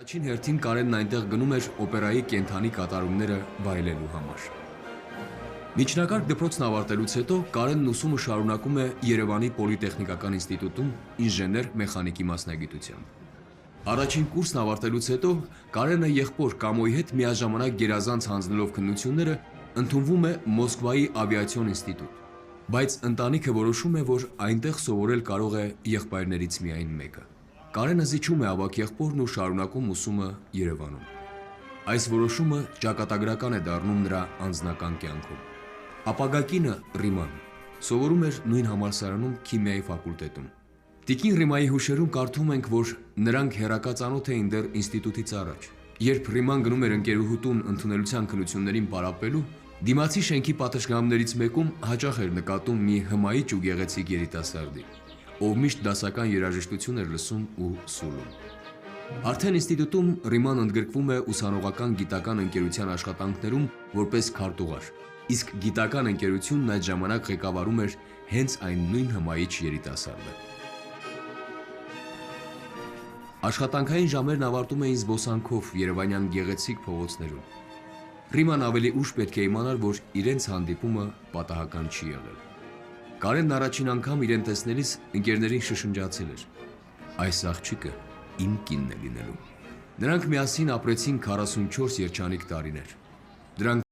Առաջին հերթին Կարենն այնտեղ գնում էր օպերայի կենդանի կատարումները վայելելու համար։ Միջնակարգ դպրոցն ավարտելուց հետո Կարենն ուսումը շարունակում է Երևանի Պոլիտեխնիկական ինստիտուտում ինժեներ-մեխանիկի մասնագիտությամբ։ Առաջին կուրսն ավարտելուց հետո Կարենը եղբոր Կամոյի հետ միաժամանակ գերազանց հանձնելով քննությունները ընդունվում է Մոսկվայի ավիացիոն ինստիտուտ, բայց ընտանիքը որոշում է, որ այնտեղ սովորել կարող է եղբայրներից միայն մեկը։ Կարենը զիջում է ավագ եղբորն ու շարունակում ուսումը Երևանում։ Այս որոշումը ճակատագրական է դառնում նրա անձնական կյանքում։ Ապագա կինը Ռիման սովորում էր նույն համալսարանում քիմիայի ֆակուլտետում։ Տիկին Ռիմայի հուշերում կարդում ենք, որ նրանք հեռակա ծանոթ էին դեռ ինստիտուտից առաջ։ Երբ Ռիման գնում էր ընկերուհուտուն ընդունելության քննություններին պարապելու, դիմացի շենքի պատշգամբներից մեկում հաճախ էր նկատում մի հմայիչ ու գեղեցիկ երիտասարդի, ով միշտ դասական երաժշտություն էր լսում ու սուլում։ Արդեն ինստիտուտում Ռիման ընդգրկվում է ուսանողական գիտական ընկերության աշխատանքներում որպես քարտուղար, իսկ գիտական ընկերությունն այդ ժամանակ ղեկավարում էր հենց այն նույն հմայիչ երիտասարդը։ Աշխատանքային ժամերն ավարտում էին զբոսանքով երևանյան գեղեցիկ փողոցներում։ Ռիման ավելի ուշ պետք է իմանար, որ իրենց հանդիպումը պատահական չի եղել։ Կարենն առաջին անգամ իրեն տեսնելիս ընկերներին շշնջացել էր. «Այս աղջիկը իմ կինն է լինելու»։ Նրանք միասին ապրեցին 44 երջանիկ տարիներ։ Դրանք